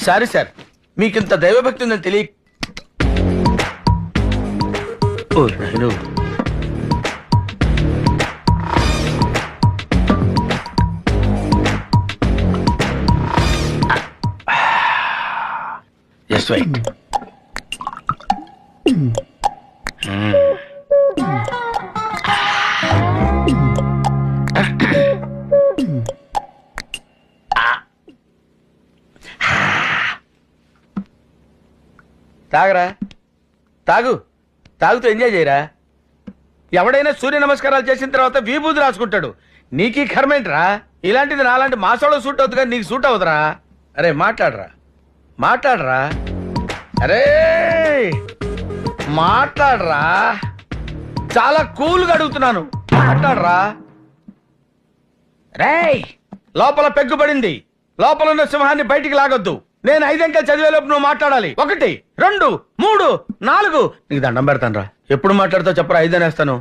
Sorry sir, మీకింత దైవభక్తి ఉందని తెలియ. ఓ నాయనో. Just wait. తాగరా, తాగు. తాగుతూ ఎంజాయ్ చేయరా. ఎవడైనా సూర్య నమస్కారాలు చేసిన తర్వాత విభూతి రాసుకుంటాడు. నీకీ కర్మేంట్రా? ఇలాంటిది నాలాంటి మాసోలో సూట్ అవుతుంది కానీ నీకు సూట్ అవుతురా. అరే మాట్లాడరా, మాట్లాడరా. అరే మాట్లాడరా. చాలా కూల్గా అడుగుతున్నాను, మాట్లాడరా. రేయ్, లోపల పెగ్గుపడింది. లోపల ఉన్న సింహాన్ని బయటికి లాగొద్దు. నేను 5 అంకెలు చదివేలోపు నువ్వు మాట్లాడాలి. 1 2 3 4. నీకు దండం పెడతాను రా. ఎప్పుడు మాట్లాడతావు చెప్పరా, 5 అనేస్తాను.